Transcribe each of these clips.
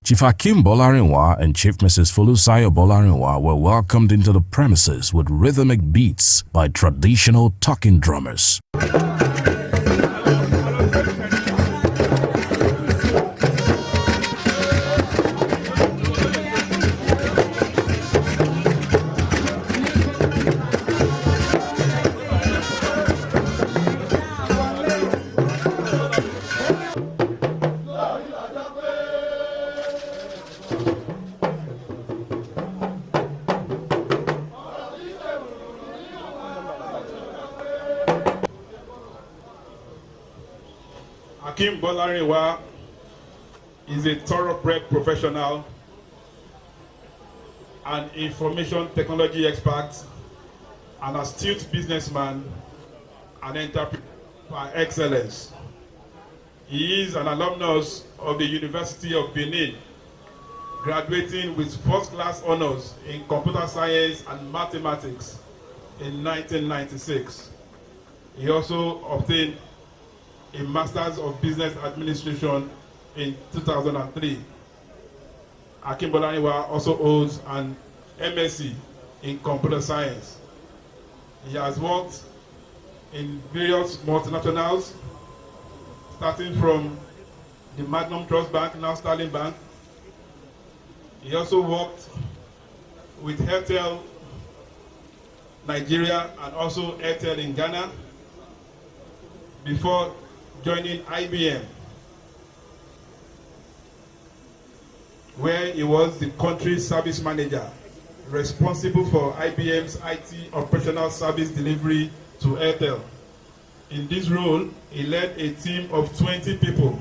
Chief Hakeem Bolarinwa and Chief Mrs. Folusayo Bolarinwa were welcomed into the premises with rhythmic beats by traditional talking drummers. Hakeem Bolarinwa is a thoroughbred professional, an information technology expert, an astute businessman, an entrepreneur by excellence. He is an alumnus of the University of Benin, graduating with first-class honors in computer science and mathematics in 1996. He also obtained a Master's of Business Administration in 2003. Hakeem Bolarinwa also holds an MSc in Computer Science. He has worked in various multinationals, starting from the Magnum Trust Bank, now Sterling Bank. He also worked with Airtel Nigeria and also Airtel in Ghana before joining IBM, where he was the country service manager responsible for IBM's IT operational service delivery to Airtel. In this role, he led a team of 20 people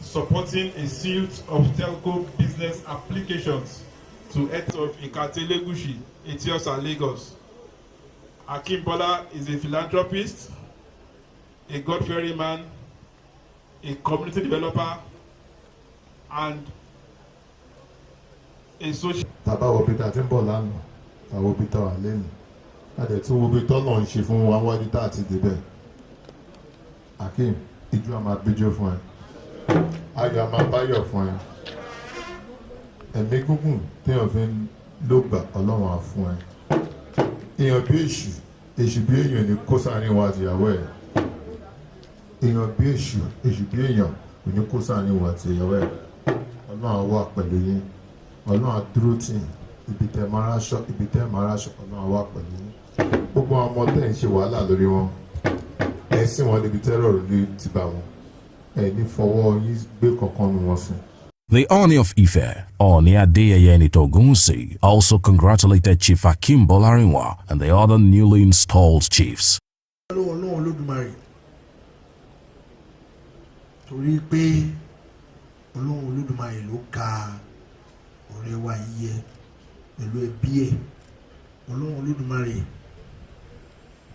supporting a suite of telco business applications to Airtel of Ikate Legushi, Etiosa, Lagos. Hakeem Bola is a philanthropist, a God-fearing man, a community developer, and a social. Tàbá wo bí ta ti ń bọ̀ lánàá, tàbá bí ta wà lẹ́nu, láti tún wo bí tọ́lọ̀ ń ṣe fún wa wájú tá àti débẹ̀. Hakeem, ijó a máa gbéjó fún ẹ, ayọ̀ a máa báyọ̀ fún ẹ. Ẹ̀mí gúngùn téèyàn fi ń lògbà Ọlọ́run á fún ẹ. Èèyàn bí èṣù, èṣù bí èèyàn ní kó sáárín wa àtìyàwó ẹ̀. Èèyàn bí èṣù, èṣù bí èèyàn kò ní kó sáárín wa àtìyàwó ẹ̀. Ọlọ́run á wà pẹ̀lú yín. Ọlọ́run á dúró tì yín. Ibi tẹ́ máa ráṣọ, ibi tẹ́ máa ráṣọ, Ọlọ́run á wà pẹ̀lú yín. Gbogbo àwọn ọmọ tẹ́ ń ṣe wàhálà lórí wọn. Ẹ̀sìn wọn níbi tẹ́rọ̀ ló ti bá wọn. Ẹ ní fọwọ́ yín gbé kankan nu wọn sùn. The Oni of Ife, Oni Adeyeye Nitogunsi, also congratulated Chief Hakeem Bolarinwa and the other newly installed chiefs. Torí pé Ọlọ́run Olódùmarè ló ka ọ̀rẹ́ wa yẹ pẹ̀lú ẹbí ẹ̀. Ọlọ́run Olódùmarè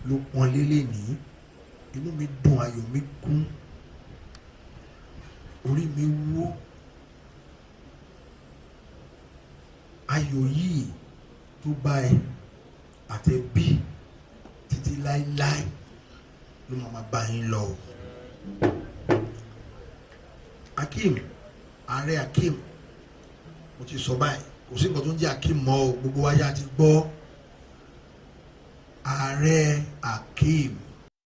ló pọ́n lélẹ̀ ní. Inú mi dùn, ayọ̀ mi kún, orí mi wú. Ayọ̀ yìí tó bá ẹ àtẹ̀bí títí láéláé ló máa bá yín lọ. Hakeem, ààrẹ Hakeem, mo ti sọ báyìí, kò sí nǹkan tó ń jẹ́ Hakeem mọ́ o, gbogbo wa yá ti gbọ́. Ààrẹ Hakeem.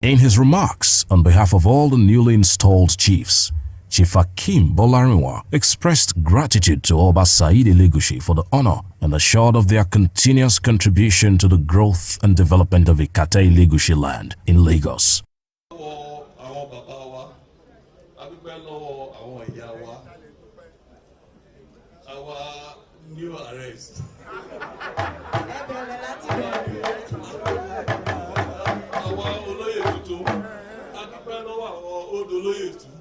In his remarks on behalf of all the newly installed chiefs, Chief Hakeem Bolarinwa expressed gratitude to Oba Said Elegushi for the honor and assured of their continuous contribution to the growth and development of Ikate Legushi land in Lagos. New arrest. Àwọn olóyè tuntun, a dúpẹ́ lọ́wọ́ àwọn odò olóyè tuntun.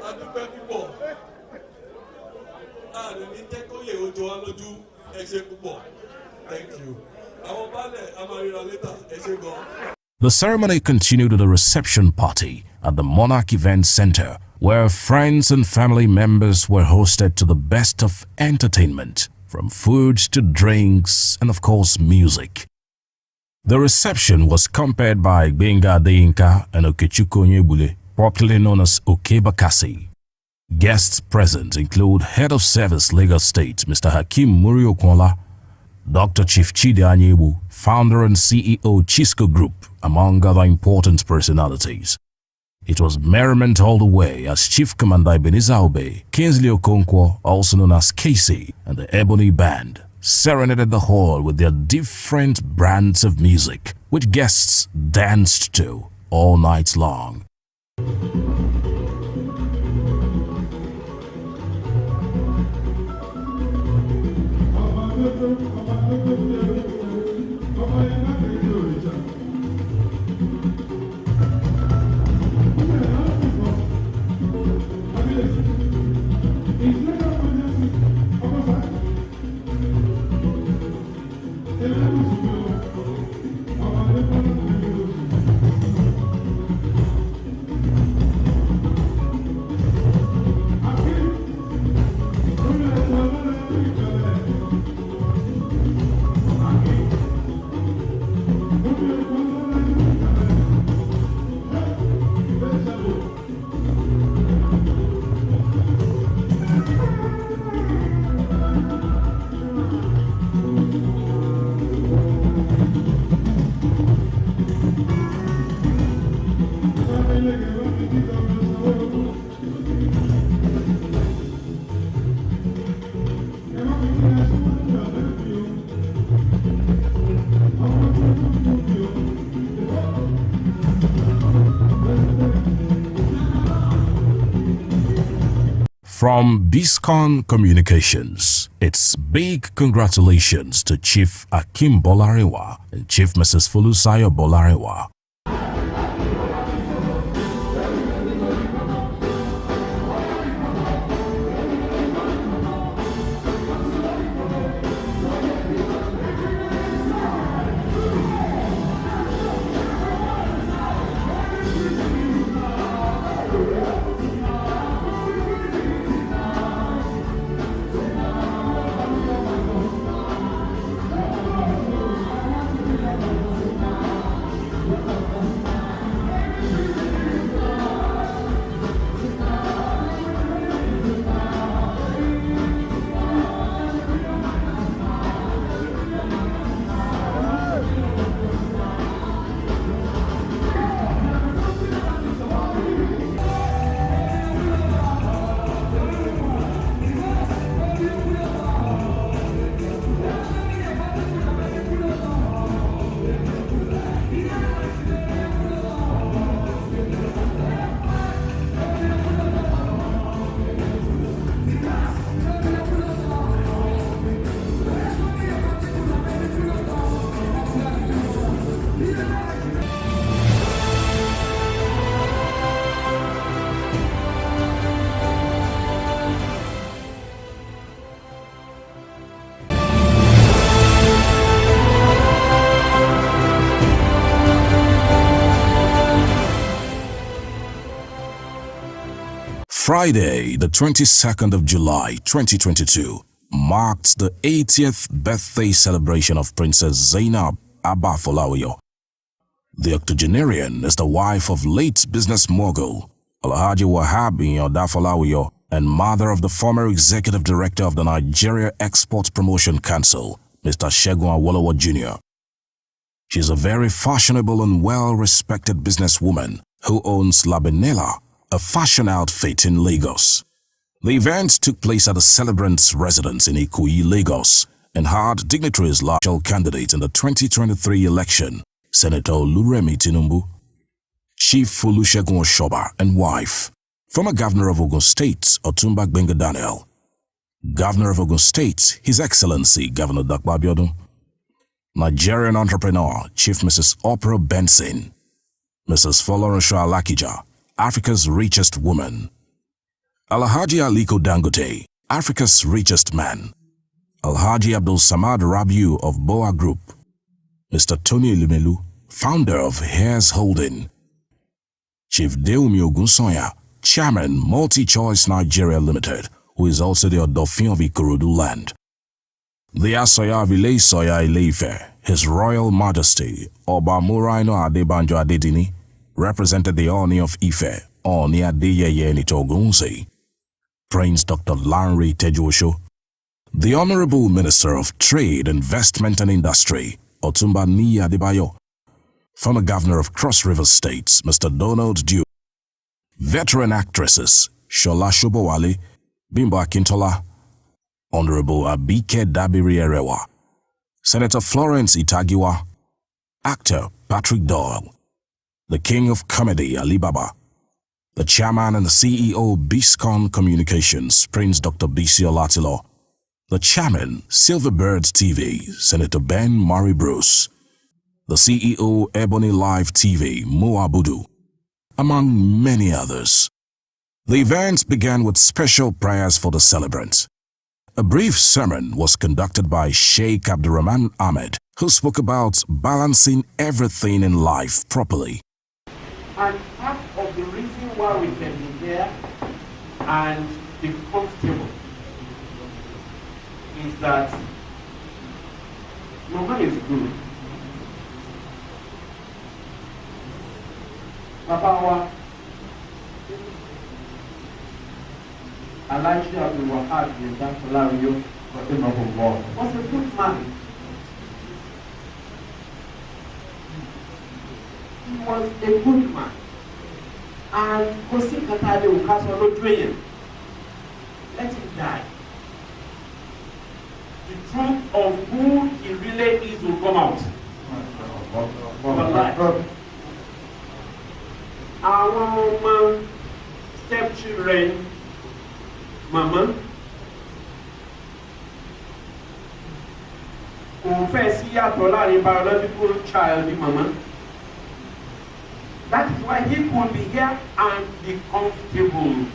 A dúpẹ́ púpọ̀. Ààrẹ ní tẹ́kọ̀ọ́yè ojú wa lójú, ẹ ṣé púpọ̀. Thank you. Àwọn baálẹ̀ a máa ríra later, ẹ ṣé gan. The ceremony continued with a reception party at the Monarch Event Center, where friends and family members were hosted to the best of entertainment, from food to drinks and of course music. The reception was compared by Benga Adeyinka and Okechukwu Onyebule, popularly known as Okebakasi. Guests present include Head of Service Lagos State, Mr. Hakeem Muri-Okunla, Dr. Chief Chidi Anyebu, founder and CEO Chisco Group, among other important personalities. It was merriment all the way as Chief Commander Ebenezer Obey, Kingsley Okonkwo, also known as Casey, and the Ebony Band serenaded the hall with their different brands of music, which guests danced to all night long. From Biscon Communications, it's big congratulations to Chief Akim Bolarewa and Chief Mrs. Folusayo Bolarewa. Friday, the 22nd of July 2022, marked the 80th birthday celebration of Princess Zainab Abba Folawiyo. The octogenarian is the wife of late business mogul Alhaji Wahab Iyoda Folawiyo and mother of the former executive director of the Nigeria Export Promotion Council, Mr. Segun Awolowo Jr. She is a very fashionable and well-respected businesswoman who owns Labenela, a fashion outfit in Lagos. The event took place at the celebrant's residence in Ikoyi, Lagos, and had dignitaries like candidate in the 2023 election, Senator Oluremi Tinubu, Chief Olusegun Oshoba and wife, former Governor of Ogun State, Otumba Gbenga Daniel, Governor of Ogun State, His Excellency Governor Dakwa Abiodun, Nigerian entrepreneur, Chief Mrs. Oprah Benson, Mrs. Folorunsho Alakija, Africa's richest woman, Alhaji Aliko Dangote, Africa's richest man, Alhaji Abdul Samad Rabiu of Boa Group, Mr. Tony Lumelu, founder of Hares Holding, Chief Deumi Ogunsoya, Chairman, Multi-Choice Nigeria Limited, who is also the Odofin of Ikorodu land, The Asoya Vile Soya Ileife, His Royal Majesty, Oba Muraino Adebanjo Adedini, represented the Oni of Ife, Oni Adeyeye Nitogunse, Prince Dr. Lanre Tejuosho, the Honorable Minister of Trade, Investment and Industry, Otumba Ni Adebayo, former Governor of Cross River States, Mr. Donald Duke, veteran actresses, Shola Shobowale, Bimbo Akintola, Honorable Abike Dabiri Erewa, Senator Florence Itagiwa, actor Patrick Doyle, the King of Comedy Alibaba, the Chairman and the CEO Biscon Communications, Prince Dr. Bisi Olatilo, the Chairman Silverbird TV, Senator Ben Murray Bruce, the CEO Ebony Live TV, Muabudu, among many others. The event began with special prayers for the celebrants. A brief sermon was conducted by Sheikh Abdurrahman Ahmed, who spoke about balancing everything in life properly. And part of the reason why we can be there and be comfortable is that Mama is good. Papa, I like you have been hard in that Falario for him of God. Was a good man. He was a good man. And Kosi Katade will cast on no let him die. The truth of who he really is will come out. Our stepchildren, Mama, confess he had a biological child, Mama. That is why he could be here and be comfortable.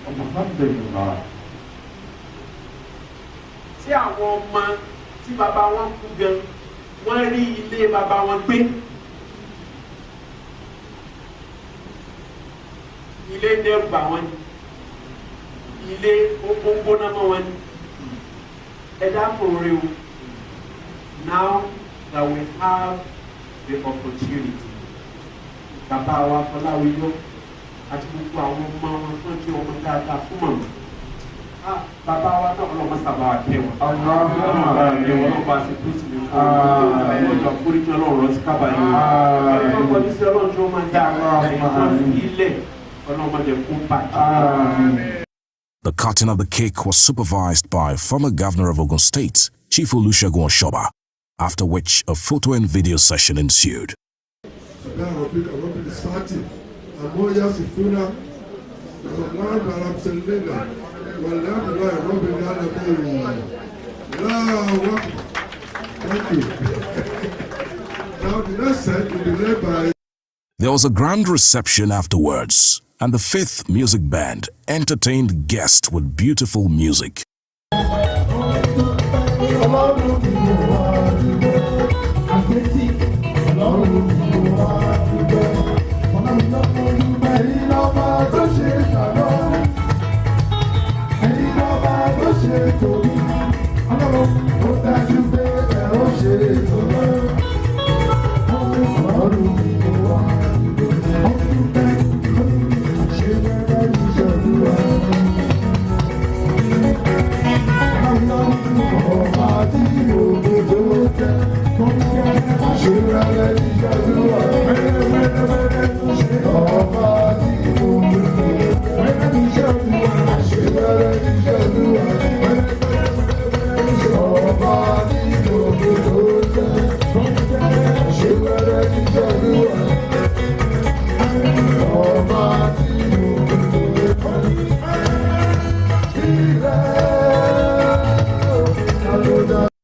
See our man, see Baba one kugan, one really Baba one queen. He lay there by one. He lay open number one. And that for real. Now that we have the opportunity. Baba wa fola wiyo ati gbogbo àwọn ọmọ wọn tó jẹ́ ọmọ dáadáa fún màmá. Bàbá wa náà ọlọ́mọ sábà wà kẹ́ wọn. Ọlọ́mọ bá rẹ̀ wọ́n lọ́ba sí kristu ní fún wọn. Ọjọ́ àforíjì ọlọ́run rọ sí kábàáyé wọn. Ọlọ́mọ ní sí ọlọ́run tí ó máa dá àwọn ilẹ̀ ọlọ́mọdé kún bàjẹ́. The cutting of the cake was supervised by former Governor of Ogun State, Chief Olusegun Oshoba, after which a photo and video session ensued. There was a grand reception afterwards, and the Fifth Music Band entertained guests with beautiful music.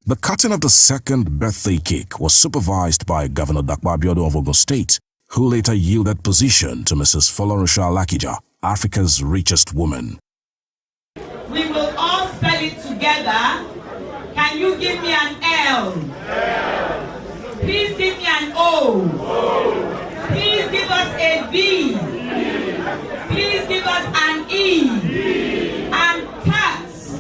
The cutting of the second birthday cake was supervised by Governor Dakwa Abiodun of Ogun State, who later yielded position to Mrs. Folorunso Alakija, Africa's richest woman. We will all spell it together. Can you give me an L? Please give me an O. Please give us a B. Please give us an E. And cats.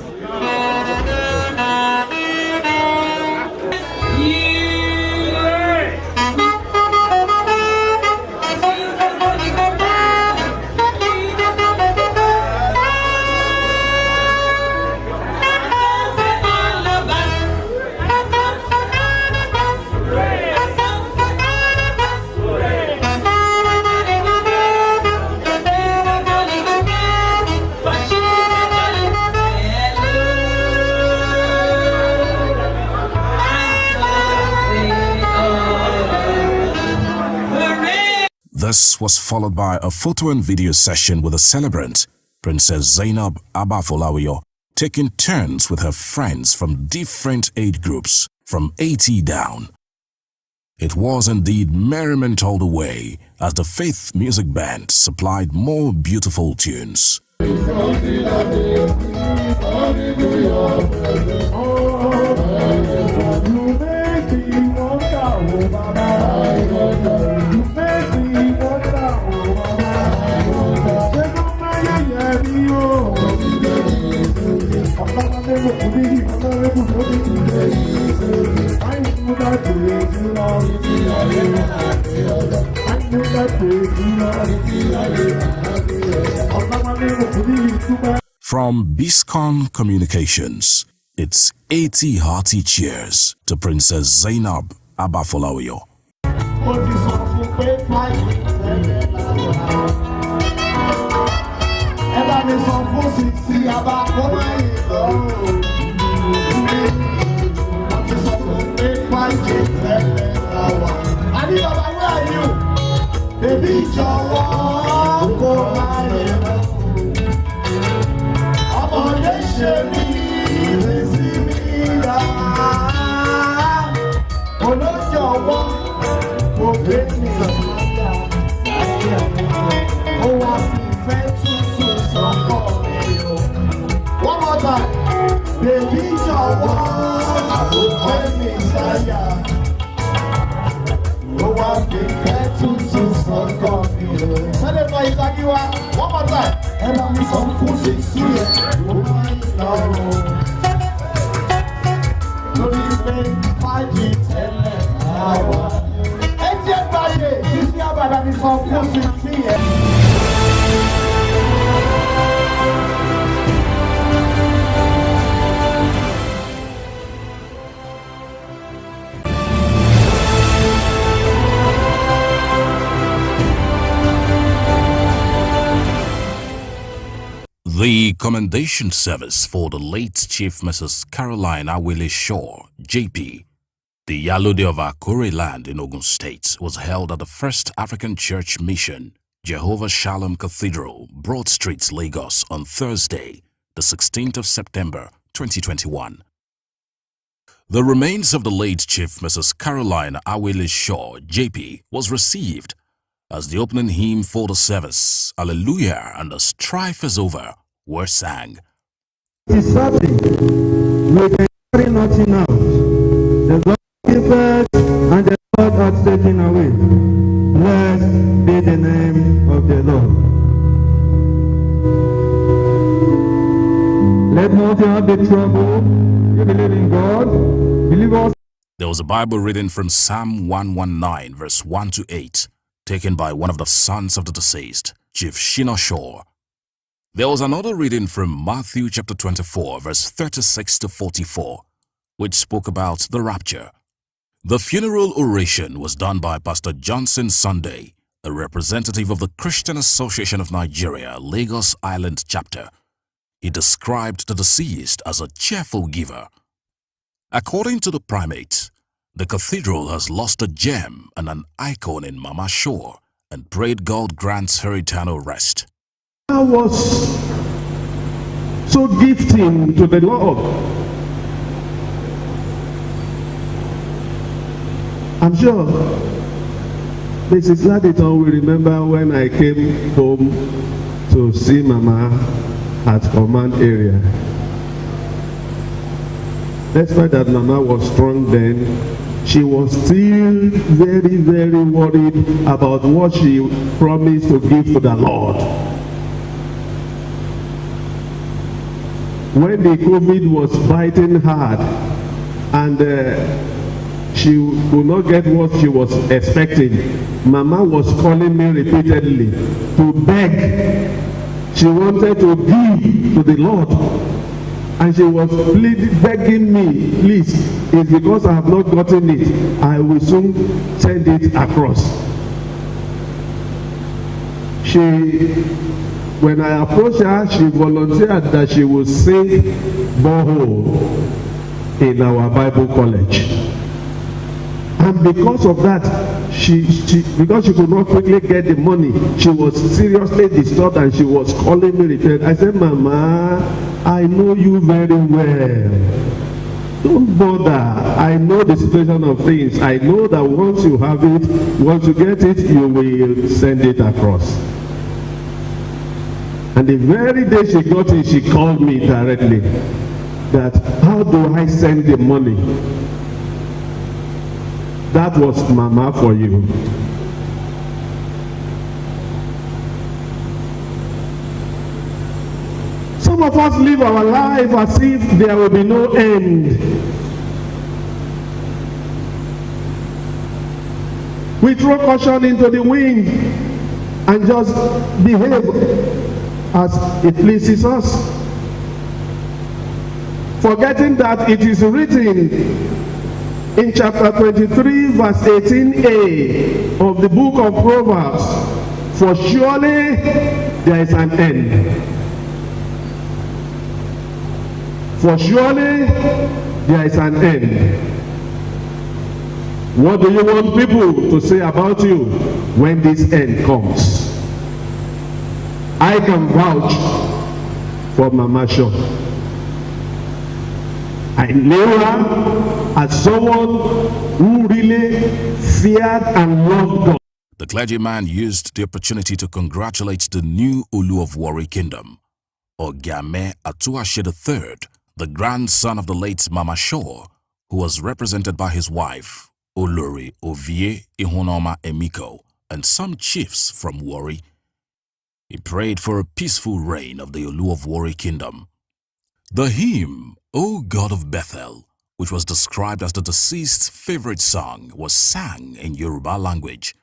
This was followed by a photo and video session with a celebrant, Princess Zainab Abafolawiyo, taking turns with her friends from different age groups, from 80 down. It was indeed merriment all the way as the Faith Music Band supplied more beautiful tunes. From Biscon Communications, it's 80 hearty cheers to Princess Zainab Abafolawiyo. One more time. Baby, one more time. And I'm some pussy here. The commendation service for the late Chief Mrs. Caroline Awele Shaw, JP, the Yalode of Akure land in Ogun State, was held at the First African Church Mission, Jehovah Shalom Cathedral, Broad Street, Lagos, on Thursday, the 16th of September, 2021. The remains of the late Chief Mrs. Caroline Awele Shaw, JP, was received as the opening hymn for the service, Hallelujah and the Strife is Over, were sang. It's something we can carry nothing out. The Lord giveth and the Lord hath taken away. Blessed be the name of the Lord. Let nothing be trouble. You believe in God. Believe us. There was a Bible reading from Psalm 119, verse 1 to 8, taken by one of the sons of the deceased, Chief Shina Shaw. There was another reading from Matthew chapter 24, verse 36 to 44, which spoke about the rapture. The funeral oration was done by Pastor Johnson Sunday, a representative of the Christian Association of Nigeria, Lagos Island chapter. He described the deceased as a cheerful giver. According to the primate, the cathedral has lost a gem and an icon in Mama Shaw, and prayed God grants her eternal rest. I was so gifting to the Lord. I'm sure Mrs. Laditon will remember when I came home to see Mama at command area. Despite that Mama was strong then, she was still very, very worried about what she promised to give to the Lord. When the COVID was biting hard and she could not get what she was expecting, Mama was calling me repeatedly to beg. She wanted to give to the Lord. And she was begging me, please, it's because I have not gotten it. I will soon send it across. When I approached her, she volunteered that she would sing borehole in our Bible college. And because of that, because she could not quickly get the money, she was seriously disturbed and she was calling me repeatedly. I said, Mama, I know you very well. Don't bother. I know the situation of things. I know that once you have it, once you get it, you will send it across. And the very day she got it, she called me directly. That, how do I send the money? That was Mama for you. Some of us live our life as if there will be no end. We throw caution into the wind and just behave as it pleases us, forgetting that it is written in chapter 23 verse 18a of the book of Proverbs, for surely there is an end. For surely there is an end. What do you want people to say about you when this end comes? I can vouch for Mama Shaw. I knew her as someone who really feared and loved God. The clergyman used the opportunity to congratulate the new Olu of Warri Kingdom, Ogame Atuashe III, the grandson of the late Mama Shaw, who was represented by his wife, Olori Ovie Ihunoma Emiko, and some chiefs from Warri. He prayed for a peaceful reign of the Olu of Warri Kingdom. The hymn, O God of Bethel, which was described as the deceased's favorite song, was sang in Yoruba language.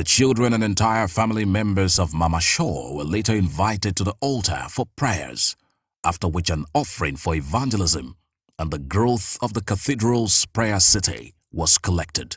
The children and entire family members of Mama Shaw were later invited to the altar for prayers, after which an offering for evangelism and the growth of the cathedral's prayer city was collected.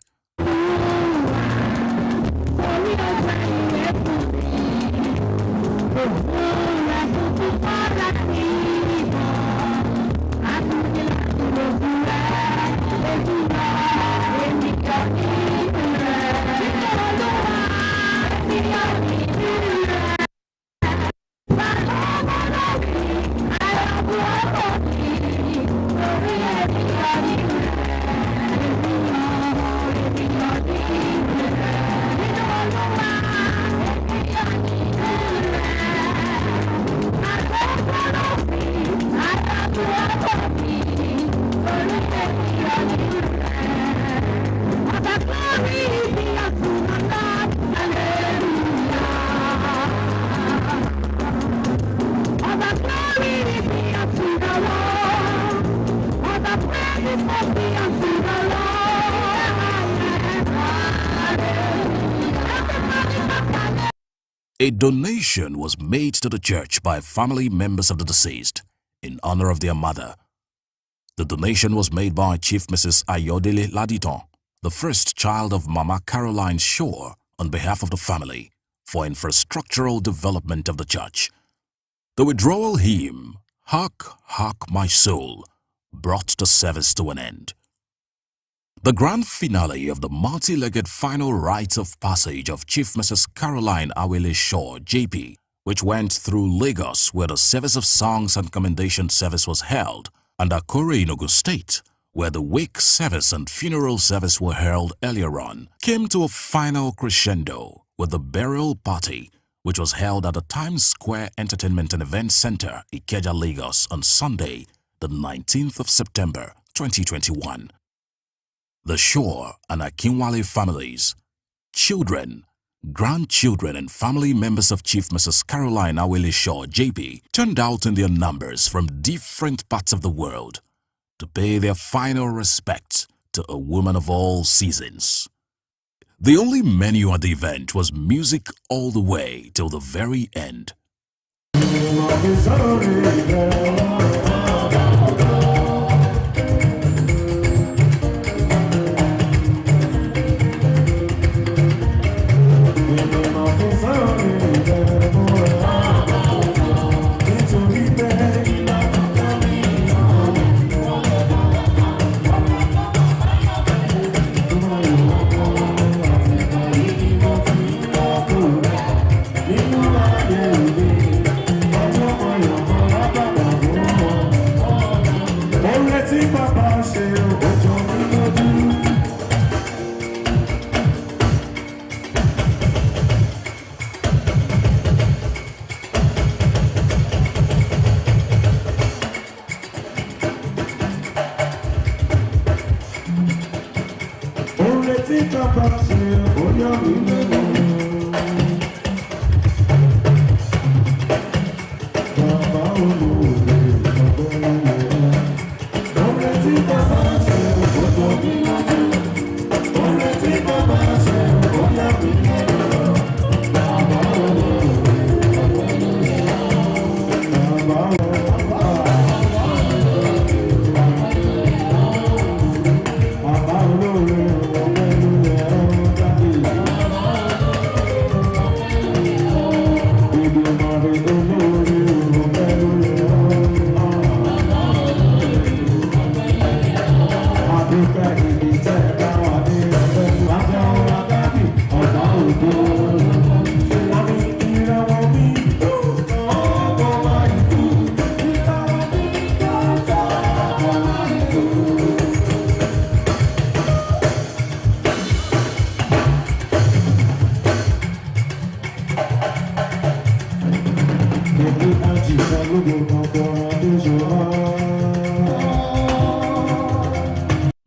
A donation was made to the church by family members of the deceased in honor of their mother. The donation was made by Chief Mrs. Ayodele Laditon, the first child of Mama Caroline Shaw, on behalf of the family for infrastructural development of the church. The withdrawal hymn, Hark, Hark My Soul, brought the service to an end. The grand finale of the multi-legged final rites of passage of Chief Mrs. Caroline Awele Shaw, JP, which went through Lagos where the service of songs and commendation service was held, and Akure in Ogun State, where the wake service and funeral service were held earlier on, came to a final crescendo with the burial party, which was held at the Times Square Entertainment and Event Center, Ikeja, Lagos, on Sunday, the 19th of September, 2021. The Shaw and Akinwale families, children, grandchildren and family members of Chief Mrs. Caroline Awele Shaw, JP, turned out in their numbers from different parts of the world to pay their final respects to a woman of all seasons. The only menu at the event was music all the way till the very end.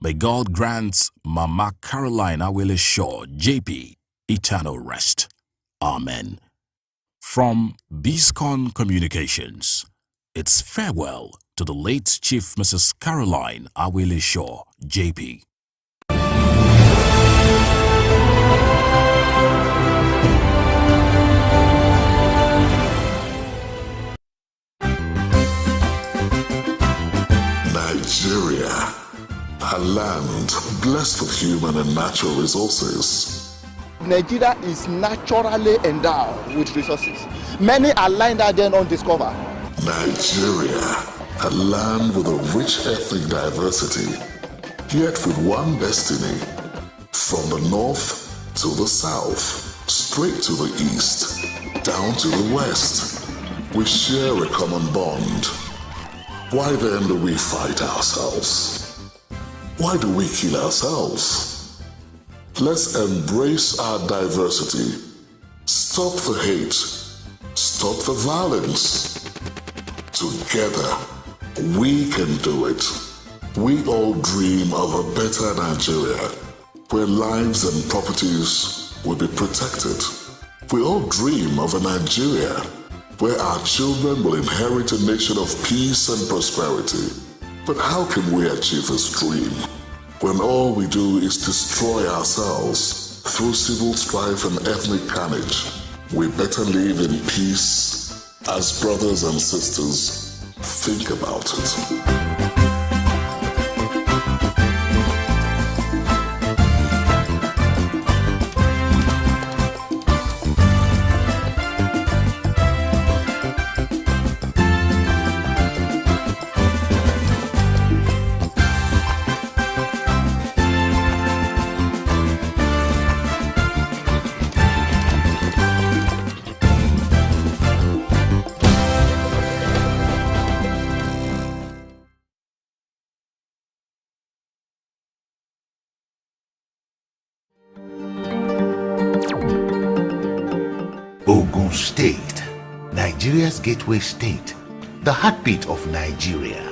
May God grant Mama Caroline Awele Shaw, JP, eternal rest. Amen. From Biscon Communications, it's farewell to the late Chief Mrs. Caroline Awele Shaw, JP. Nigeria, a land blessed with human and natural resources. Nigeria is naturally endowed with resources. Many are lying there then undiscovered. Nigeria, a land with a rich ethnic diversity, yet with one destiny. From the north to the south, straight to the east, down to the west, we share a common bond. Why then do we fight ourselves? Why do we kill ourselves? Let's embrace our diversity. Stop the hate. Stop the violence. Together, we can do it. We all dream of a better Nigeria, where lives and properties will be protected. We all dream of a Nigeria where our children will inherit a nation of peace and prosperity. But how can we achieve this dream when all we do is destroy ourselves through civil strife and ethnic carnage? We better live in peace as brothers and sisters. Think about it. Nigeria's gateway state, the heartbeat of Nigeria.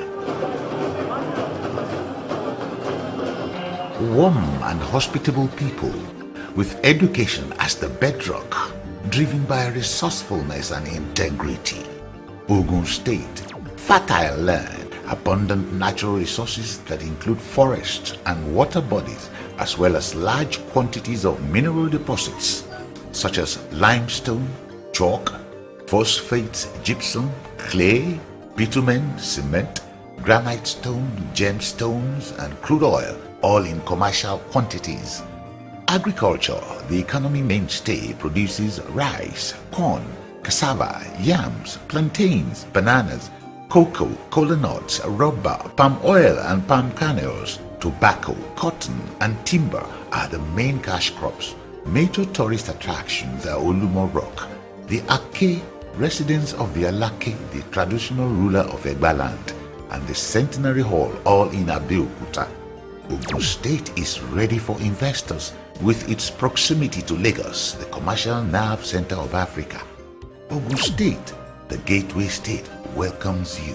Warm and hospitable people, with education as the bedrock, driven by resourcefulness and integrity. Ogun State, fertile land, abundant natural resources that include forests and water bodies, as well as large quantities of mineral deposits such as limestone, chalk, phosphates, gypsum, clay, bitumen, cement, granite stone, gemstones, and crude oil, all in commercial quantities. Agriculture, the economy mainstay, produces rice, corn, cassava, yams, plantains, bananas, cocoa, cola nuts, rubber, palm oil and palm kernels. Tobacco, cotton, and timber are the main cash crops. Major tourist attractions are Olumo Rock, the Ake, residence of the Alake, the traditional ruler of Egba land, and the Centenary Hall, all in Abeokuta. Ogun State is ready for investors with its proximity to Lagos, the commercial nerve center of Africa. Ogun State, the gateway state, welcomes you.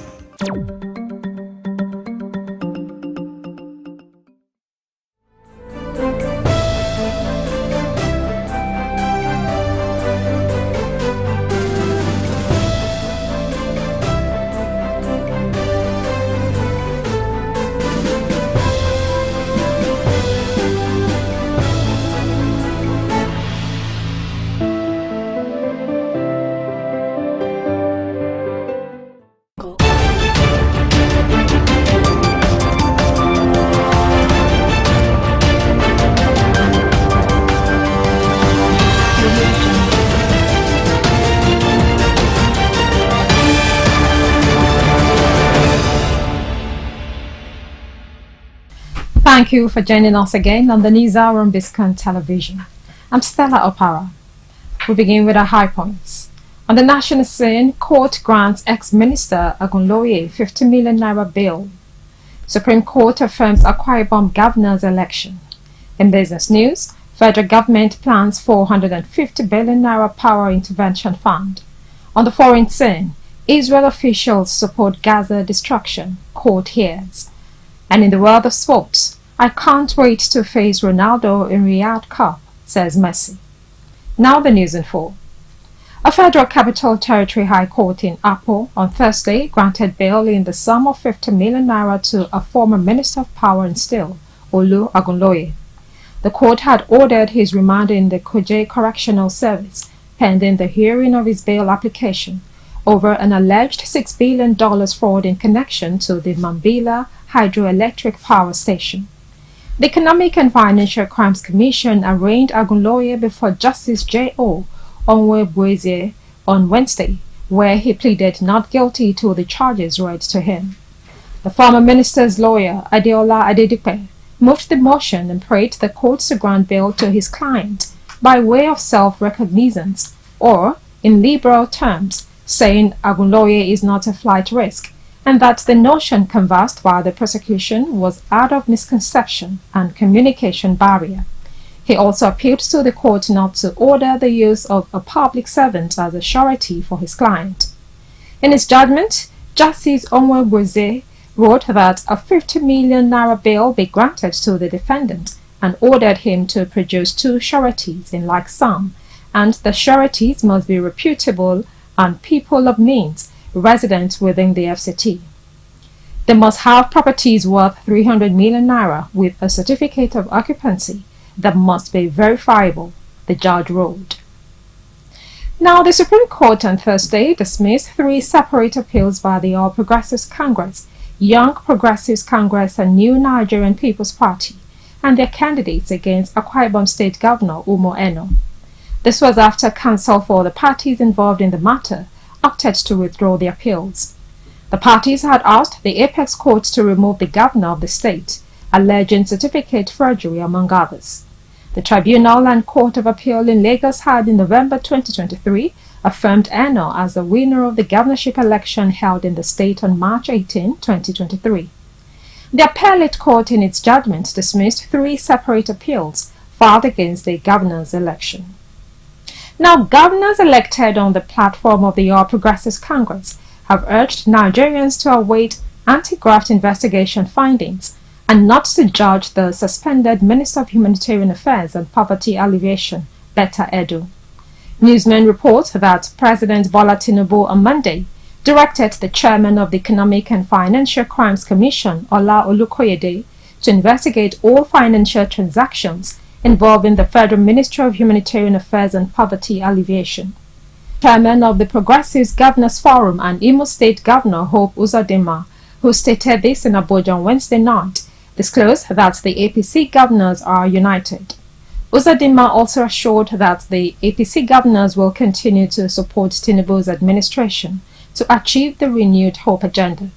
Thank you for joining us again on the News Hour on Biscon Television. I'm Stella Opara. We begin with our high points. On the national scene, court grants ex-minister Agunloye 50 million naira bail. Supreme Court affirms Akwa Ibom governor's election. In business news, federal government plans 450 billion naira power intervention fund. On the foreign scene, Israel officials support Gaza destruction, court hears. And in the world of sports, I can't wait to face Ronaldo in Riyadh Cup, says Messi. Now the news in full. A Federal Capital Territory High Court in Apo on Thursday granted bail in the sum of 50 million naira to a former Minister of Power and Steel, Olu Agunloye. The court had ordered his remand in the Kuje Correctional Service pending the hearing of his bail application over an alleged $6 billion fraud in connection to the Mambila hydroelectric power station. The Economic and Financial Crimes Commission arraigned Agunloye before Justice J.O. Onwebweze on Wednesday, where he pleaded not guilty to the charges read to him. The former minister's lawyer, Adeola Adedipe, moved the motion and prayed the courts to grant bail to his client by way of self-recognizance, or, in liberal terms, saying Agunloye is not a flight risk, and that the notion canvassed by the prosecution was out of misconception and communication barrier. He also appealed to the court not to order the use of a public servant as a surety for his client. In his judgment, Justice Onwebweze wrote that a 50 million naira bail be granted to the defendant and ordered him to produce 2 sureties in like sum, and the sureties must be reputable and people of means resident within the FCT. They must have properties worth 300 million naira with a certificate of occupancy that must be verifiable, the judge ruled. Now, the Supreme Court on Thursday dismissed 3 separate appeals by the All Progressives Congress, Young Progressives Congress, and New Nigerian People's Party, and their candidates against Akwa Ibom State Governor Umo Eno. This was after counsel for the parties involved in the matter opted to withdraw the appeals. The parties had asked the Apex Court to remove the governor of the state, alleging certificate forgery among others. The Tribunal and Court of Appeal in Lagos had in November 2023 affirmed Eno as the winner of the governorship election held in the state on March 18, 2023. The appellate court in its judgment dismissed 3 separate appeals filed against the governor's election. Now, governors elected on the platform of the All Progressives Congress have urged Nigerians to await anti-graft investigation findings and not to judge the suspended Minister of Humanitarian Affairs and Poverty Alleviation, Betta Edu. Newsmen report that President Bola Tinubu on Monday directed the chairman of the Economic and Financial Crimes Commission, Ola Olukoyede, to investigate all financial transactions involving the Federal Ministry of Humanitarian Affairs and Poverty Alleviation. Chairman of the Progressives Governors Forum and Imo State Governor Hope Uzodinma, who stated this in Abuja on Wednesday night, disclosed that the APC governors are united. Uzodinma also assured that the APC governors will continue to support Tinubu's administration to achieve the renewed hope agenda.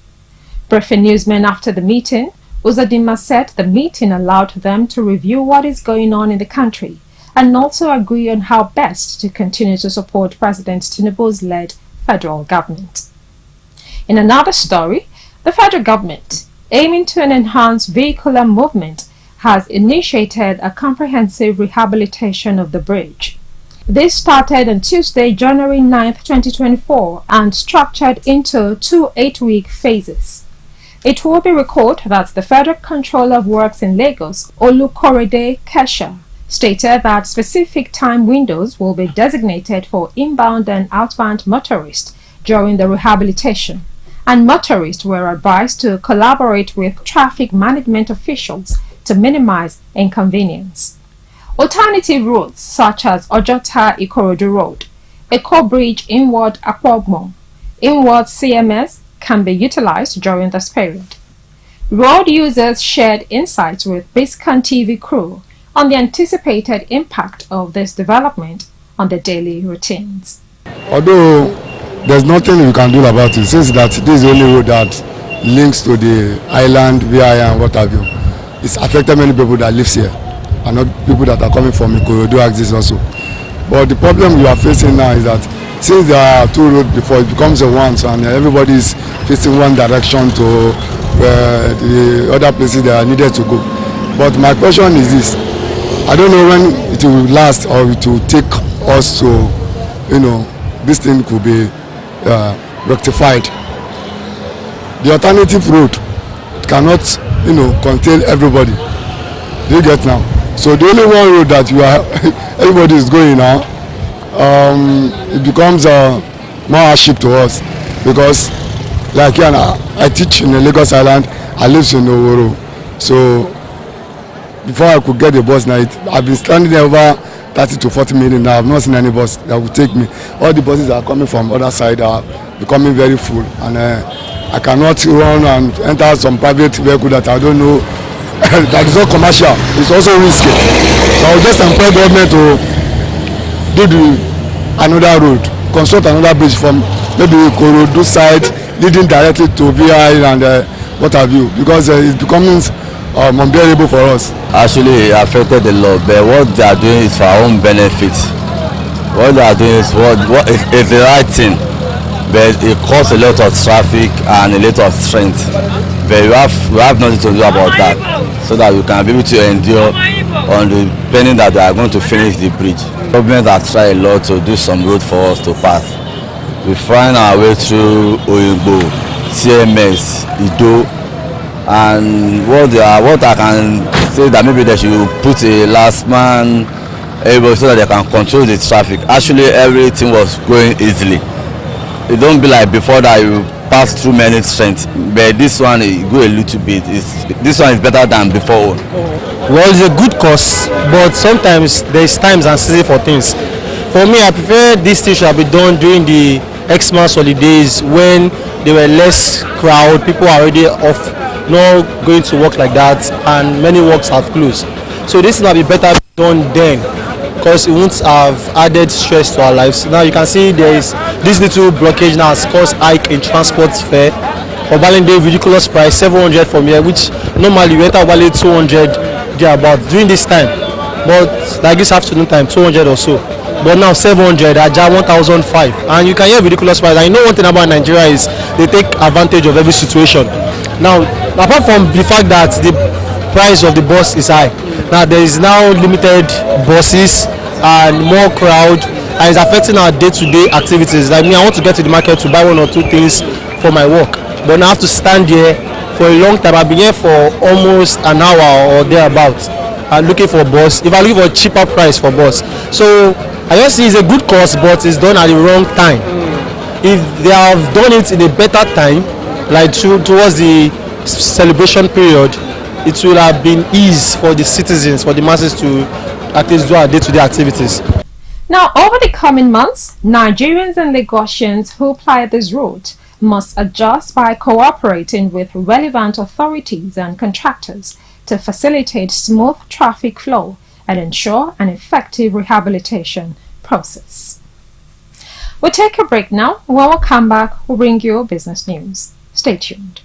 Briefing newsmen after the meeting, Uzodinma said the meeting allowed them to review what is going on in the country and also agree on how best to continue to support President Tinubu's led federal government. In another story, the federal government, aiming to enhance vehicular movement, has initiated a comprehensive rehabilitation of the bridge. This started on Tuesday, January 9, 2024 and structured into 2 8-week phases. It will be recalled that the Federal Controller of Works in Lagos, Olukorede Kesha, stated that specific time windows will be designated for inbound and outbound motorists during the rehabilitation, and motorists were advised to collaborate with traffic management officials to minimize inconvenience. Alternative routes such as Ojota-Ikorodu Road, Eko Bridge inward Akpogmo, inward CMS can be utilized during this period. Road users shared insights with Biscon TV crew on the anticipated impact of this development on the daily routines. Although there's nothing we can do about it, since that this is the only road that links to the island, VI and what have you. It's affected many people that live here and not people that are coming from Ikorodu axis also. But the problem we are facing now is that since there are 2 roads before, it becomes a one, and everybody is facing one direction to the other places they are needed to go. But my question is this: I don't know when it will last or it will take us to, this thing could be rectified. The alternative route cannot, contain everybody. Do you get now? So the only one road that everybody is going now, it becomes more hardship to us, because like I teach in the Lagos Island, I live in Oworo. So before I could get the bus now, I've been standing there over 30 to 40 minutes now. I've not seen any bus that will take me. All the buses that are coming from other side are becoming very full, and I cannot run and enter some private vehicle that I don't know that is not commercial. It's also risky. So I will just employ government to do another road, construct another bridge from maybe Ikorodu side leading directly to VI and what have you, because it's becoming unbearable for us. Actually, it affected a lot, but what they are doing is for our own benefit. What they are doing is what is the right thing, but it causes a lot of traffic and a lot of strength. But we have nothing to do about that, so that we can be able to endure on the pending that they are going to finish the bridge. Government has tried a lot to do some road for us to pass. We find our way through Oyingbo, CMS, Ido, and what I can say that maybe they should put a last man able so that they can control the traffic. Actually, everything was going easily. It don't be like before that you pass through many strengths, but this one it go a little bit. This one is better than before. Well, it's a good cause, but sometimes there's times and season for things. For me, I prefer this thing should be done during the Xmas holidays when there were less crowd, people are already off, not going to work like that, and many works have closed. So this will be better done then, because it won't have added stress to our lives. Now you can see there is this little blockage now has caused hike in transport fare. For Balinde, ridiculous price, 700 from here, which normally we enter Balinde 200 thereabout during this time. But like this afternoon time, 200 or so. But now 700, Aja 1,005. And you can hear ridiculous price. And you know one thing about Nigeria is they take advantage of every situation. Now, apart from the fact that the price of the bus is high, now there is now limited buses and more crowd, and it's affecting our day-to-day activities. Like me, I want to get to the market to buy 1 or 2 things for my work, but now I have to stand here for a long time. I've been here for almost an hour or thereabouts, looking for a bus. If I look for a cheaper price for bus, so I just see it's a good course, but it's done at the wrong time. If they have done it in a better time, like towards the celebration period, it will have been ease for the citizens, for the masses to at least do our day-to-day activities. Now, over the coming months, Nigerians and Lagosians who ply this route must adjust by cooperating with relevant authorities and contractors to facilitate smooth traffic flow and ensure an effective rehabilitation process. We'll take a break now. When we come back, we'll bring you business news. Stay tuned.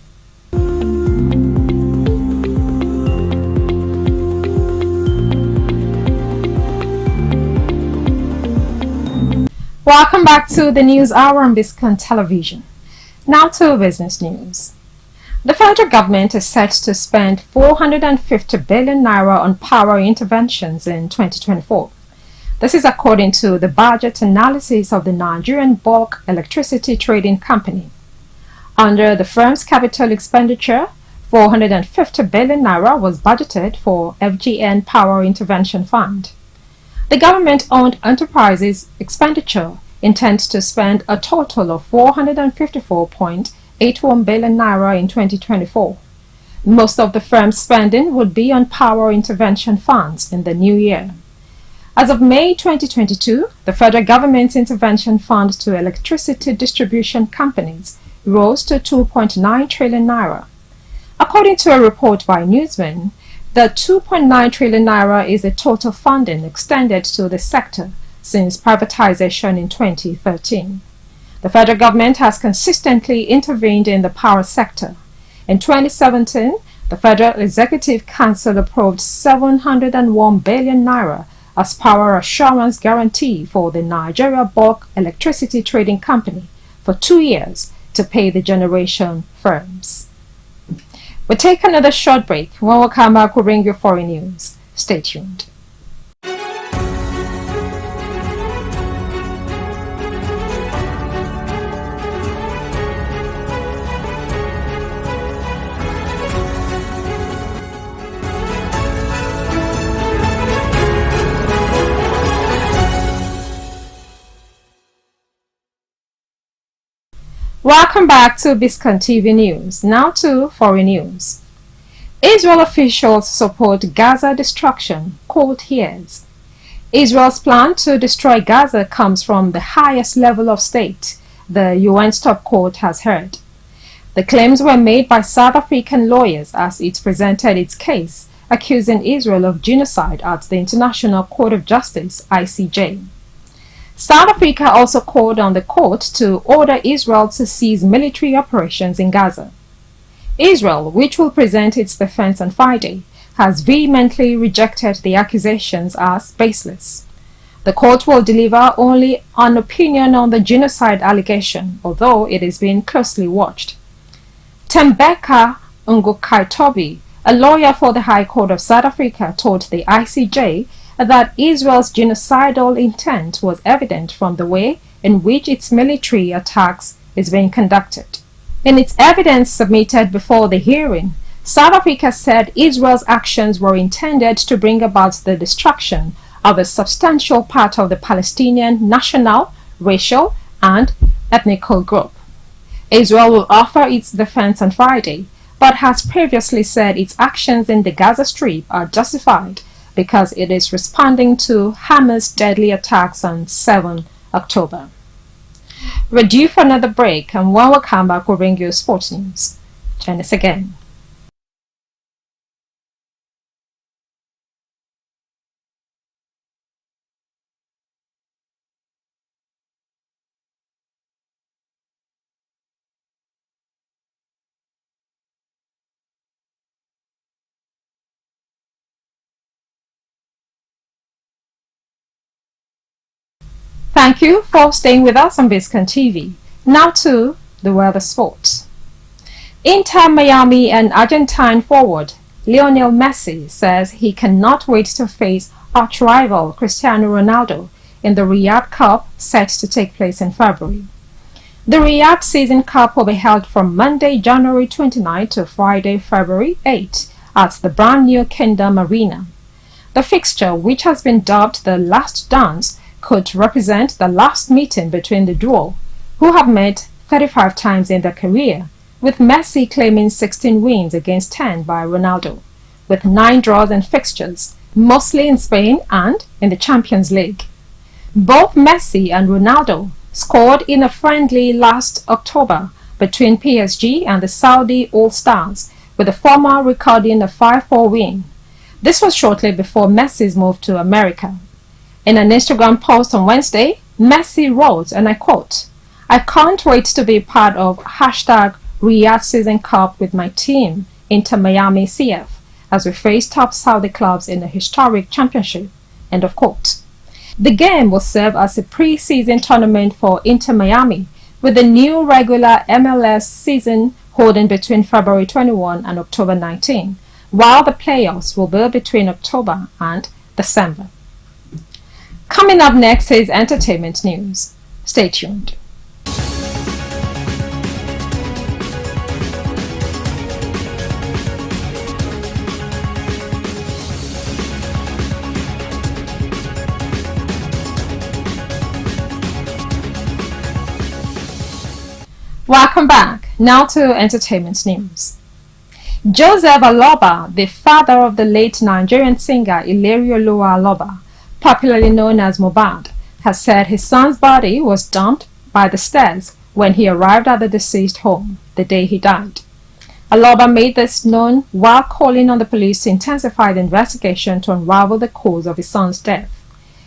Welcome back to the News Hour on Biscon Television. Now to business news. The federal government is set to spend 450 billion naira on power interventions in 2024. This is according to the budget analysis of the Nigerian Bulk Electricity Trading Company. Under the firm's capital expenditure, 450 billion naira was budgeted for FGN Power Intervention Fund. The government-owned enterprise's expenditure intends to spend a total of 454.81 billion naira in 2024. Most of the firm's spending would be on power intervention funds in the new year. As of May 2022, the federal government's intervention fund to electricity distribution companies rose to 2.9 trillion naira. According to a report by Newsman, the 2.9 trillion naira is the total funding extended to the sector since privatization in 2013. The federal government has consistently intervened in the power sector. In 2017, the Federal Executive Council approved 701 billion naira as power assurance guarantee for the Nigeria Bulk Electricity Trading Company for 2 years to pay the generation firms. We'll take another short break. When we come back, we'll bring you foreign news. Stay tuned. Welcome back to Biscon TV News. Now to foreign news. Israel officials support Gaza destruction, court hears. Israel's plan to destroy Gaza comes from the highest level of state, the UN's top court has heard. The claims were made by South African lawyers as it presented its case, accusing Israel of genocide at the International Court of Justice, ICJ. South Africa also called on the court to order Israel to cease military operations in Gaza. Israel, which will present its defense on Friday, has vehemently rejected the accusations as baseless. The court will deliver only an opinion on the genocide allegation, although it is being closely watched. Tembeka Ngukaitobi, a lawyer for the High Court of South Africa, told the ICJ that Israel's genocidal intent was evident from the way in which its military attacks is being conducted. In its evidence submitted before the hearing, South Africa said Israel's actions were intended to bring about the destruction of a substantial part of the Palestinian national, racial, and ethnical group. Israel will offer its defense on Friday, but has previously said its actions in the Gaza Strip are justified because it is responding to Hamas' deadly attacks on 7 October. We're due for another break, and when we come back, we'll bring you sports news. Join us again. Thank you for staying with us on Biscon TV. Now to the weather sports. Inter Miami and Argentine forward Lionel Messi says he cannot wait to face arch-rival Cristiano Ronaldo in the Riyadh Cup set to take place in February. The Riyadh Season Cup will be held from Monday, January 29 to Friday, February 8 at the brand new Kingdom Arena. The fixture, which has been dubbed the Last Dance, could represent the last meeting between the duo, who have met 35 times in their career, with Messi claiming 16 wins against 10 by Ronaldo, with 9 draws and fixtures, mostly in Spain and in the Champions League. Both Messi and Ronaldo scored in a friendly last October between PSG and the Saudi All-Stars, with the former recording a 5-4 win. This was shortly before Messi's move to America. In an Instagram post on Wednesday, Messi wrote, and I quote, "I can't wait to be part of #Riyadh Season Cup with my team, Inter Miami CF, as we face top Saudi clubs in a historic championship." End of quote. The game will serve as a pre-season tournament for Inter Miami, with the new regular MLS season holding between February 21 and October 19, while the playoffs will be between October and December. Coming up next is entertainment news. Stay tuned. Welcome back. Now to entertainment news. Joseph Aloba, the father of the late Nigerian singer Ilerioluwa Aloba, popularly known as Mohbad, has said his son's body was dumped by the stairs when he arrived at the deceased home the day he died. Aloba made this known while calling on the police to intensify the investigation to unravel the cause of his son's death.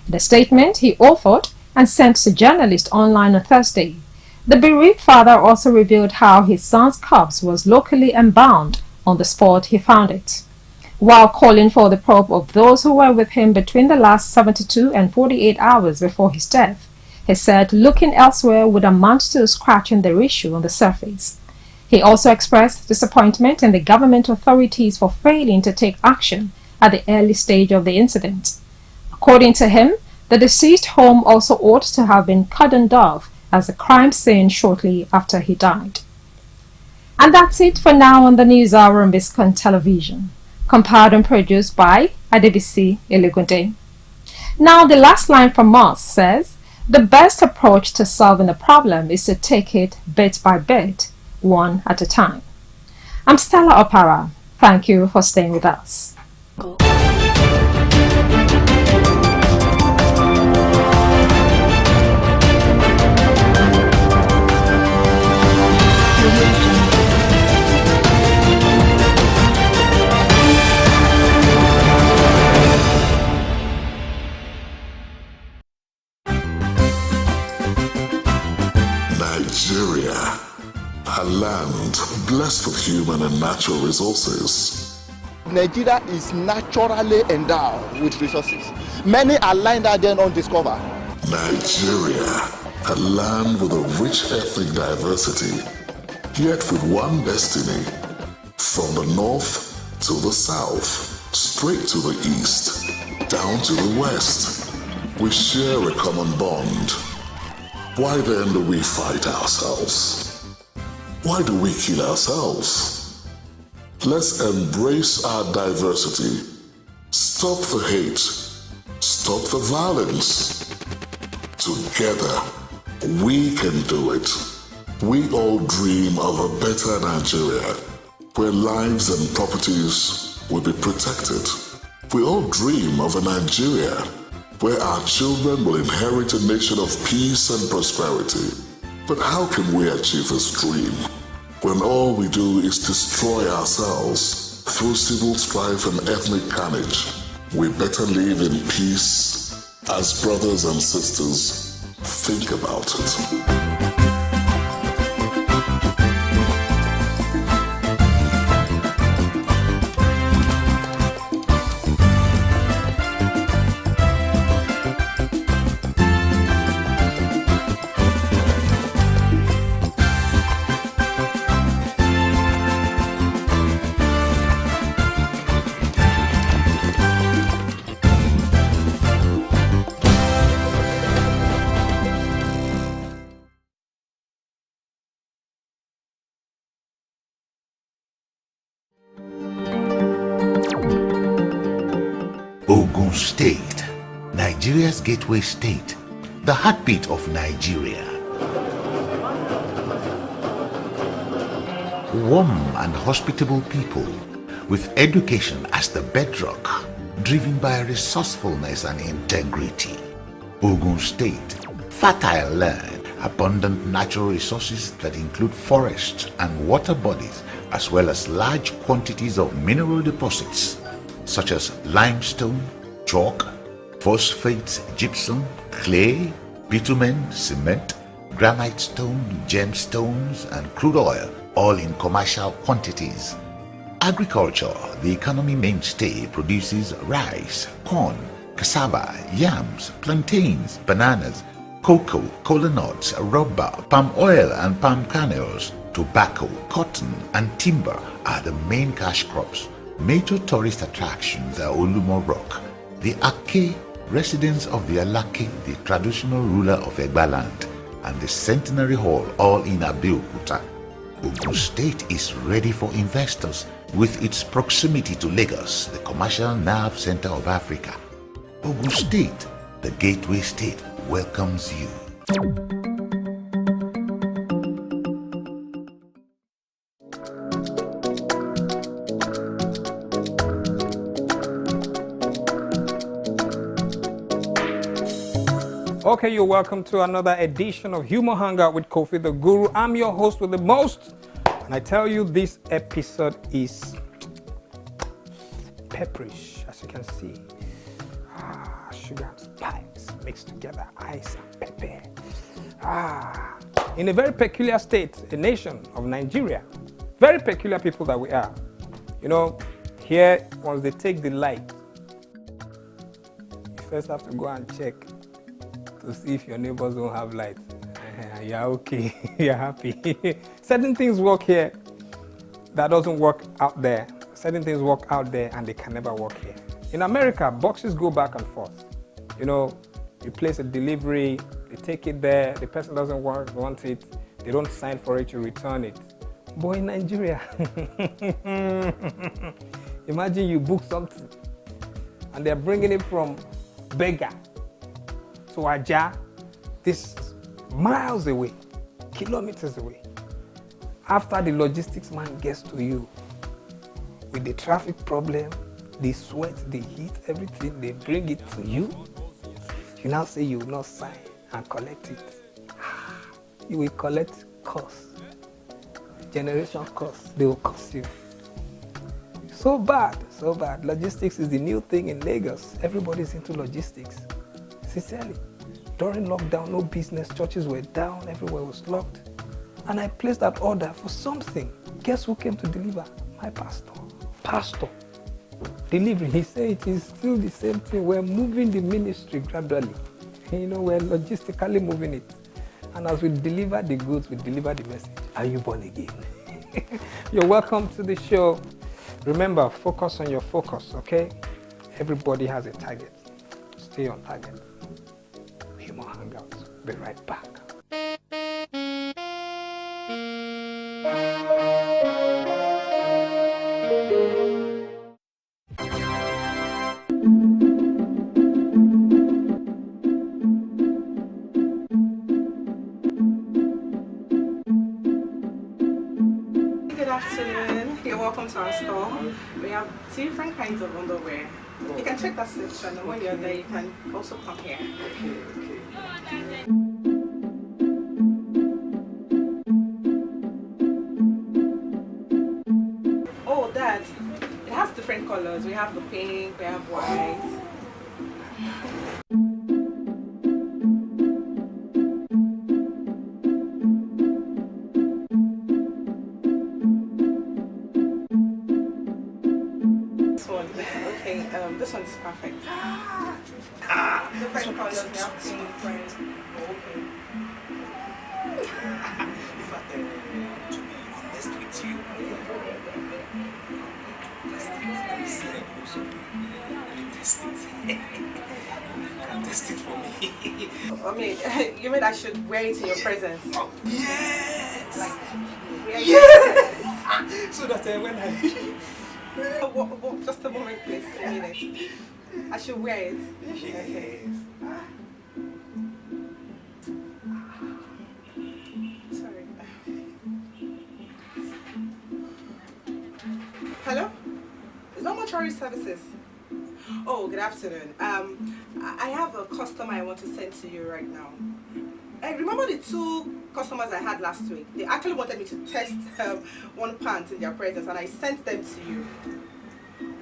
In a statement he authored and sent to journalists online on Thursday, the bereaved father also revealed how his son's corpse was locally embalmed on the spot he found it. While calling for the probe of those who were with him between the last 72 and 48 hours before his death, he said looking elsewhere would amount to scratching the issue on the surface. He also expressed disappointment in the government authorities for failing to take action at the early stage of the incident. According to him, the deceased home also ought to have been cordoned off as a crime scene shortly after he died. And that's it for now on the News Hour on Biscon Television, compiled and produced by Adebisi Elegunde. Now the last line from Moss says, the best approach to solving a problem is to take it bit by bit, one at a time. I'm Stella Opara. Thank you for staying with us. Nigeria, a land blessed with human and natural resources. Nigeria is naturally endowed with resources. Many are lying out there undiscovered. Nigeria, a land with a rich ethnic diversity, yet with one destiny. From the north to the south, straight to the east, down to the west, we share a common bond. Why then do we fight ourselves? Why do we kill ourselves? Let's embrace our diversity. Stop the hate. Stop the violence. Together, we can do it. We all dream of a better Nigeria, where lives and properties will be protected. We all dream of a Nigeria where our children will inherit a nation of peace and prosperity. But how can we achieve this dream when all we do is destroy ourselves through civil strife and ethnic carnage? We better live in peace as brothers and sisters. Think about it. Ogun State, Nigeria's gateway state, the heartbeat of Nigeria. Warm and hospitable people with education as the bedrock, driven by resourcefulness and integrity. Ogun State, fertile land, abundant natural resources that include forests and water bodies, as well as large quantities of mineral deposits such as limestone, chalk, phosphates, gypsum, clay, bitumen, cement, granite stone, gemstones, and crude oil, all in commercial quantities. Agriculture, the economy mainstay, produces rice, corn, cassava, yams, plantains, bananas, cocoa, kola nuts, rubber, palm oil and palm kernels. Tobacco, cotton, and timber are the main cash crops. Major tourist attractions are Olumo Rock, the Ake, residence of the Alake, the traditional ruler of Egba land, and the Centenary Hall, all in Abeokuta. Ogun State is ready for investors with its proximity to Lagos, the commercial nerve center of Africa. Ogun State, the gateway state, welcomes you. Okay, you're welcome to another edition of Humor Hangout with Kofi the Guru. I'm your host with the most, and I tell you this episode is pepperish, as you can see. Sugar and spice mixed together, ice and pepper. In a very peculiar state, a nation of Nigeria. Very peculiar people that we are. You know, here, once they take the light, you first have to go and check to see if your neighbors don't have light. You're okay, you're happy. Certain things work here that doesn't work out there. Certain things work out there and they can never work here. In America, boxes go back and forth. You know, you place a delivery, they take it there, the person doesn't want it, they don't sign for it, you return it. But in Nigeria, imagine you book something and they're bringing it from Bega to Aja, this miles away, kilometers away. After the logistics man gets to you with the traffic problem, the sweat, the heat, everything, they bring it to you. You now say you will not sign and collect it. You will collect costs, generation costs, they will cost you. So bad, so bad. Logistics is the new thing in Lagos. Everybody's into logistics. Sincerely, during lockdown, no business, churches were down, everywhere was locked. And I placed that order for something. Guess who came to deliver? My pastor. Pastor. Delivery. He said it is still the same thing. We're moving the ministry gradually. You know, we're logistically moving it. And as we deliver the goods, we deliver the message. Are you born again? You're welcome to the show. Remember, focus on your focus, okay? Everybody has a target. Stay on target. Humor Hangouts. Be right back. Good afternoon. You're welcome to our store. We have different kinds of underwear. You can check that section, and when you're there, you can also come here. Okay. Oh, that. It has different colors. We have the pink, we have white. This one is perfect. Different colors, we have different. Okay. If I to be honest with you, let me see. Test it. You can test it for me. I mean, you mean I should wear it in your presence? Yes. Like, yes. So that when I just a moment, please. A minute. I should wear it. Yes. Sorry. Hello? Is that mortuary services? Oh, good afternoon. I have a customer I want to send to you right now. I remember the 2 customers I had last week. They actually wanted me to test one pant in their presence, and I sent them to you.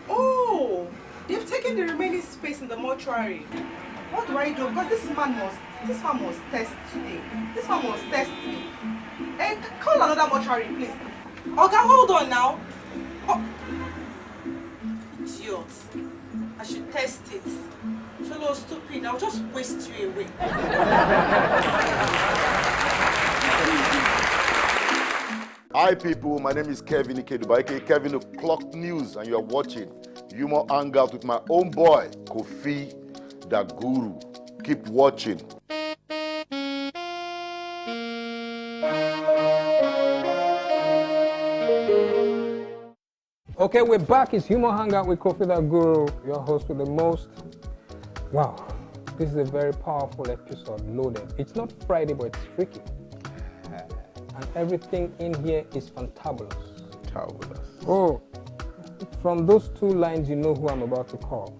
Oh, they've taken the remaining space in the mortuary. What do I do? Because this man must test today. This man must test me. Hey, call another mortuary, please. Okay, hold on now. Oh. Idiot. I should test it. So stupid. I'll just waste you away. Hi people, my name is Kevin Ikeduba, aka Kevin of Clock News, and you are watching Humor Hangout with my own boy, Kofi the Guru. Keep watching. Okay, we're back. It's Humor Hangout with Kofi the Guru, your host with the most. Wow, this is a very powerful episode, loaded. It's not Friday, but it's freaky. And everything in here is fantabulous. Fantabulous. Oh, from those 2 lines, you know who I'm about to call.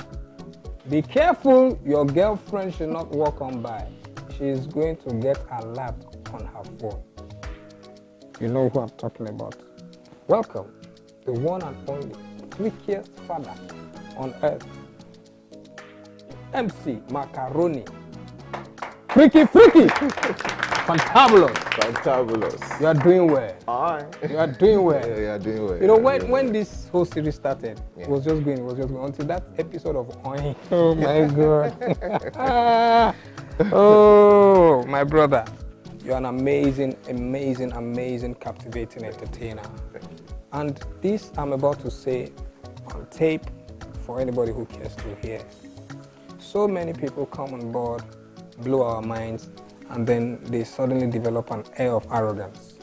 Be careful, your girlfriend should not walk on by. She is going to get a lot on her phone. You know who I'm talking about. Welcome, the one and only freakiest father on earth, MC Macaroni. Freaky! Fantabulous. Fantabulous. You are doing well. Aye. You are doing well. Yeah, you are doing well. You know, when this whole series started, it was just going until that episode of Oin. Oh my God. Oh, my brother. You're an amazing, captivating entertainer. And this I'm about to say on tape for anybody who cares to hear. So many people come on board, blow our minds, and then they suddenly develop an air of arrogance.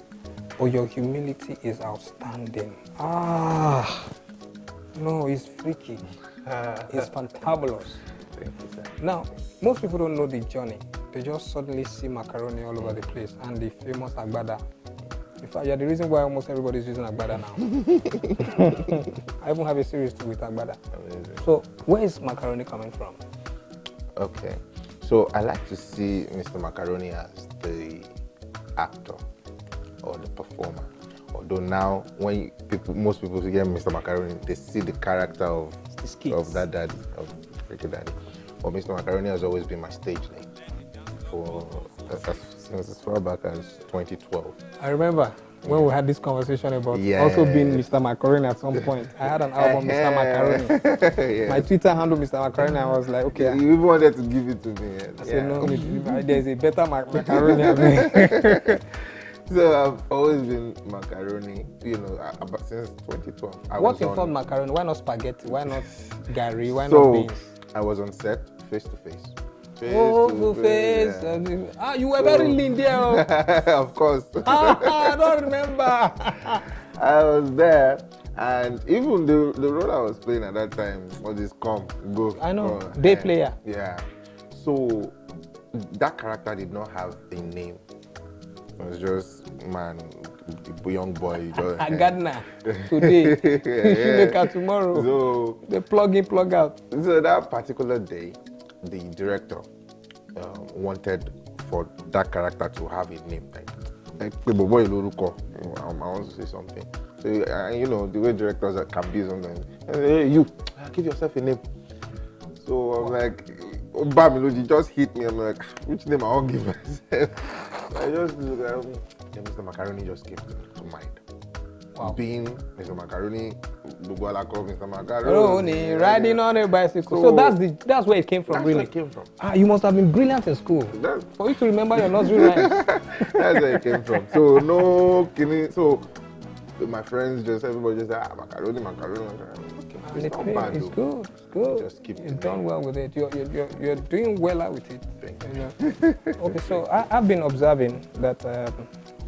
Oh, your humility is outstanding. No, it's freaky. It's fantabulous. Now, most people don't know the journey. They just suddenly see macaroni all over the place and the famous agbada. In fact, you're the reason why almost everybody is using agbada now. I even have a series too with agbada. Amazing. So, where is macaroni coming from? Okay. So I like to see Mr. Macaroni as the actor or the performer. Although now, when most people hear Mr. Macaroni, they see the character of that daddy, of Freaky Daddy. But Mr. Macaroni has always been my stage name since as far back as 2012. I remember when we had this conversation about also being Mr. Macaroni at some point. I had an album, Mr. Macaroni. Yes. My Twitter handle, Mr. Macaroni, I was like, okay. You even wanted to give it to me. I said, no, there's a better macaroni than me. So I've always been macaroni, since 2012. What informed macaroni? Why not spaghetti? Why not Gary? Why not beans? I was on set, face to face. Face. Yeah. You were very lean there. Of course. I don't remember. I was there, and even the role I was playing at that time was this go. I know, day player. Yeah. So that character did not have a name. It was just young boy. A gardener today, shoemaker tomorrow. So they plug in, plug out. So that particular day, the director wanted for that character to have a name. Like I want to say something. So the way directors can be sometimes. Hey, you give yourself a name. So I'm like, Bamiloji just hit me. I'm like, which name I won't give myself? I just look at him. Mr. Macaroni just came to mind. Wow. Being Mr. Macaroni, Mr. Macaroni, riding on a bicycle. So that's where it came from, really. Where it came from. You must have been brilliant in school. For you to remember your nursery rhymes. That's where it came from. So no kidding. So my friends everybody just said, macaroni. Okay, it's not bad, it's good. It's good. Just keep You've done well with it. You're doing well with it. Okay, so I've been observing that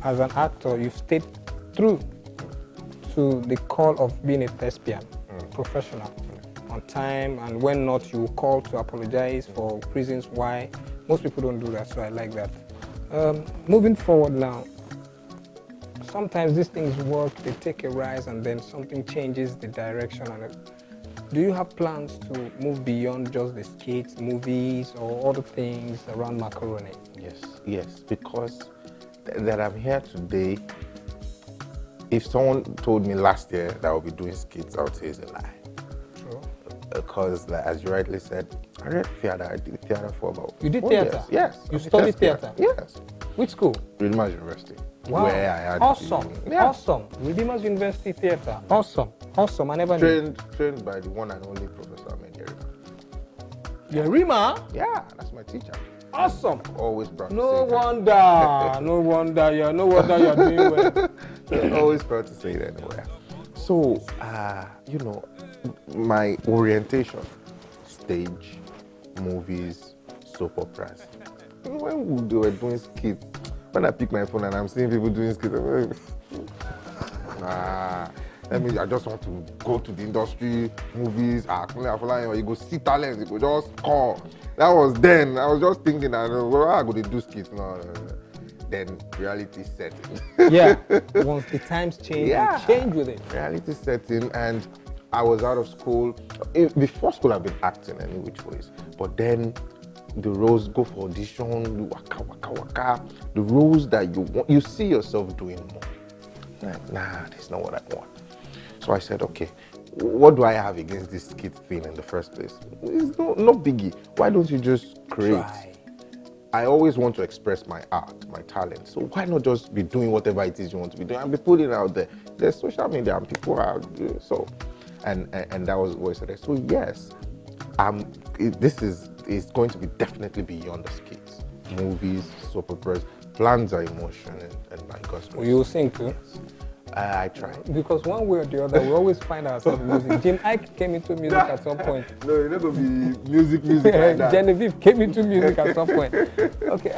as an actor, you've stayed true to the call of being a thespian, professional. on time, and when not, you call to apologize for reasons why. Most people don't do that, so I like that. Moving forward now, sometimes these things work, they take a rise, and then something changes the direction. Do you have plans to move beyond just the skits, movies, or other things around macaroni? Yes, because that I'm here today, if someone told me last year that I would be doing skits, I would say it's a lie. True. Because, like, as you rightly said, I read theater. I did theater for about You did 4 theater? years. Yes. You studied theater? Yes. Which school? Redeemers University. Wow. Where I had Awesome. Yeah. Awesome. Redeemers University Theater. Awesome. Awesome. I never knew. Trained by the one and only Professor Yerima. Yerima? Yeah, that's my teacher. Awesome. Always proud to No say that. wonder. No wonder you're doing well. Always proud to say that anywhere. So, you know, my orientation, stage, movies, soap operas. When they were doing skits, when I pick my phone and I'm seeing people doing skits, I'm like, I just want to go to the industry, movies, you go see talent, you go just call. That was then. I was just thinking, I go to do skits. No. Then reality set in. Yeah. Once the times change, you change with it. Reality set in, and I was out of school. Before school, I've been acting any which ways. But then the roles, go for audition, do waka. The roles that you want, you see yourself doing more. Like, nah, that's not what I want. So I said, okay, what do I have against this skit thing in the first place? It's no biggie. Why don't you just create? Try. I always want to express my art, my talent. So why not just be doing whatever it is you want to be doing and be putting it out there? There's social media and people are so, and that was what I said. So yes, this is going to be definitely beyond the skits, movies, soap operas. Plans are emotion and my gospel. You sing too? I try. Because one way or the other, we always find ourselves music. Jim Ike came into music at some point. No, you're not going to be music like that. Genevieve came into music at some point. Okay,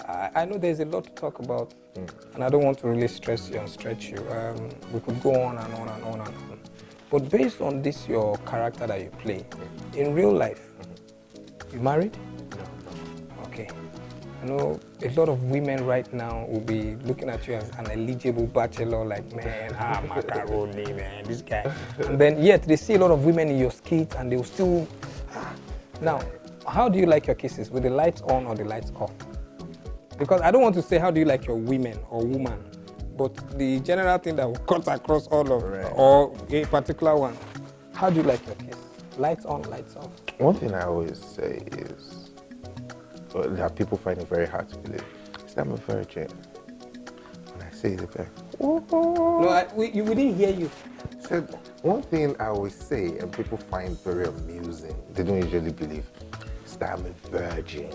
I know there's a lot to talk about, and I don't want to really stress you and stretch you. We could go on and on and on and on. But based on this, your character that you play, in real life, you married? No. Okay. I know a lot of women right now will be looking at you as an eligible bachelor, like, man, macaroni, man, this guy. And then yet they see a lot of women in your skit and they will still. Now, how do you like your kisses? With the lights on or the lights off? Because I don't want to say how do you like your women or woman, but the general thing that will cut across all of, or a particular one. How do you like your kiss? Lights on, lights off? One thing I always say is, that people find it very hard to believe, is that I'm a virgin. When I say it, they're like, no, we didn't hear you. So one thing I always say, and people find very amusing, they don't usually believe, is that I'm a virgin.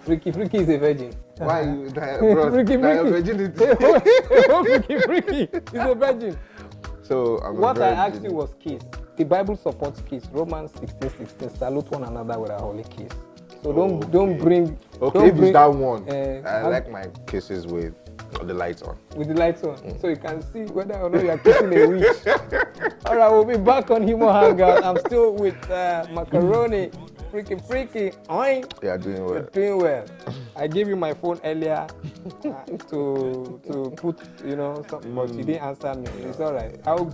Freaky is a virgin. Why you Freaky. Freaky is a virgin. So I'm what a virgin. I asked you was kiss. The Bible supports kiss. Romans 16:16. Salute one another with a holy kiss. So don't bring. Okay, don't if bring, it's that one, I like my kisses with the lights on. With the lights on, so you can see whether or not you are kissing a witch. All right, we'll be back on Humor Hangout. I'm still with Macaroni. Freaky. Oink. Yeah, doing well. You're doing well. I gave you my phone earlier to put, something, but you didn't answer me. It's all right. I'll go.